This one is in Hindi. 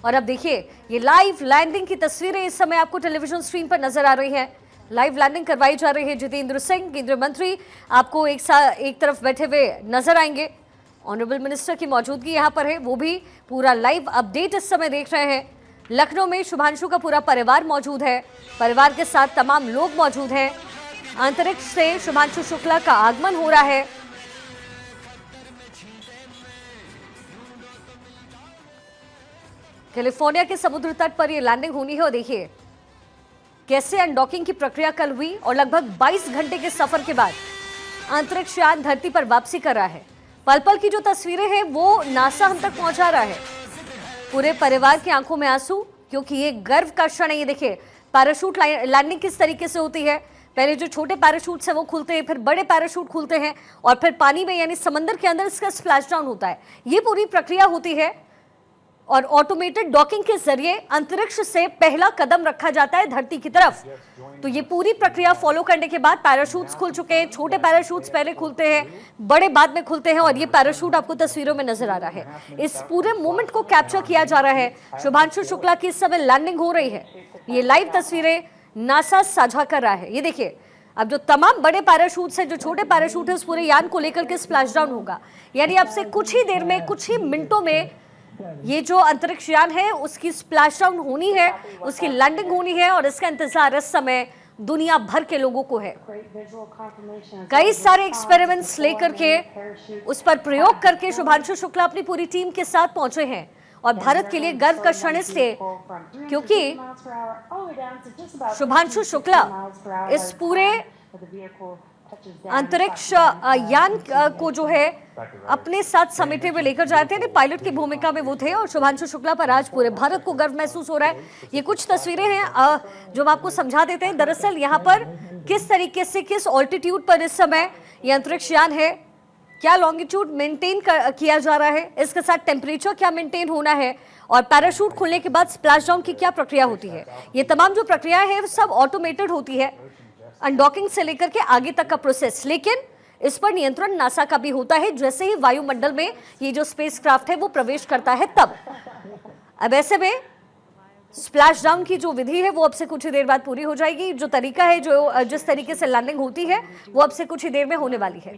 और अब देखिए ये लाइव लैंडिंग की तस्वीरें इस समय आपको टेलीविजन स्क्रीन पर नजर आ रही हैं। लाइव लैंडिंग करवाई जा रही है। जितेंद्र सिंह केंद्रीय मंत्री आपको एक तरफ बैठे हुए नजर आएंगे। ऑनरेबल मिनिस्टर की मौजूदगी यहाँ पर है, वो भी पूरा लाइव अपडेट इस समय देख रहे हैं। लखनऊ में शुभांशु का पूरा परिवार मौजूद है, परिवार के साथ तमाम लोग मौजूद हैं। अंतरिक्ष से शुभांशु शुक्ला का आगमन हो रहा है। कैलिफोर्निया के समुद्र तट पर यह लैंडिंग होनी है और देखिए कैसे अनडॉकिंग की प्रक्रिया कल हुई और लगभग 22 घंटे के सफर के बाद अंतरिक्ष यान धरती पर वापसी कर रहा है। पल पल की जो तस्वीरें हैं वो नासा हम तक पहुंचा रहा है। पूरे परिवार की आंखों में आंसू, क्योंकि ये गर्व का क्षण है। ये देखिए पैराशूट लैंडिंग किस तरीके से होती है। पहले जो छोटे पैराशूट्स हैं वो खुलते हैं, फिर बड़े पैराशूट खुलते हैं और फिर पानी में यानी समंदर के अंदर इसका स्प्लैश डाउन होता है। ये पूरी प्रक्रिया होती है और ऑटोमेटेड डॉकिंग के जरिए अंतरिक्ष से पहला कदम रखा जाता है धरती की तरफ। तो ये पूरी प्रक्रिया फॉलो करने के बाद पैराशूट्स खुल चुके हैं। छोटे पैराशूट्स पहले खुलते हैं, बड़े बाद में खुलते हैं और ये पैराशूट आपको तस्वीरों में नजर आ रहा है। इस पूरे मोमेंट को कैप्चर किया जा रहा है। शुभांशु शुक्ला की इस समय लैंडिंग हो रही है। ये लाइव तस्वीरें नासा साझा कर रहा है। ये देखिए अब जो तमाम बड़े पैराशूट्स हैं, जो छोटे पैराशूट है, उस पूरे यान को लेकर के स्प्लैश डाउन होगा। यानी अब से कुछ ही देर में, कुछ ही मिनटों में ये जो अंतरिक्ष यान है उसकी स्प्लैश डाउन होनी है, उसकी लैंडिंग होनी है और इसका इंतजार इस समय दुनिया भर के लोगों को है। कई सारे एक्सपेरिमेंट्स लेकर के उस पर प्रयोग करके शुभांशु शुक्ला अपनी पूरी टीम के साथ पहुंचे हैं और भारत के लिए गर्व का क्षण इसलिए क्योंकि शुभांशु शुक्ला इस पूरे अंतरिक्ष यान को जो है अपने साथ समेटे हुए लेकर जाते थे। पायलट की भूमिका में वो थे और शुभांशु शुक्ला पर आज पूरे भारत को गर्व महसूस हो रहा है। ये कुछ तस्वीरें हैं जो हम आपको समझा देते हैं। दरअसल यहाँ पर किस तरीके से, किस ऑल्टीट्यूड पर इस समय ये अंतरिक्ष यान है, क्या लॉन्गिट्यूड मेंटेन किया जा रहा है, इसके साथ टेम्परेचर क्या मेंटेन होना है और पैराशूट खुलने के बाद स्प्लैश डाउन की क्या प्रक्रिया होती है। ये तमाम जो प्रक्रिया है वो सब ऑटोमेटेड होती है, अनडॉकिंग से लेकर के आगे तक का प्रोसेस। लेकिन इस पर नियंत्रण नासा का भी होता है। जैसे ही वायुमंडल में ये जो स्पेसक्राफ्ट है वो प्रवेश करता है तब। अब ऐसे में स्प्लैश डाउन की जो विधि है वो अब से कुछ ही देर बाद पूरी हो जाएगी। जो तरीका है, जो जिस तरीके से लैंडिंग होती है वो अब से कुछ ही देर में होने वाली है।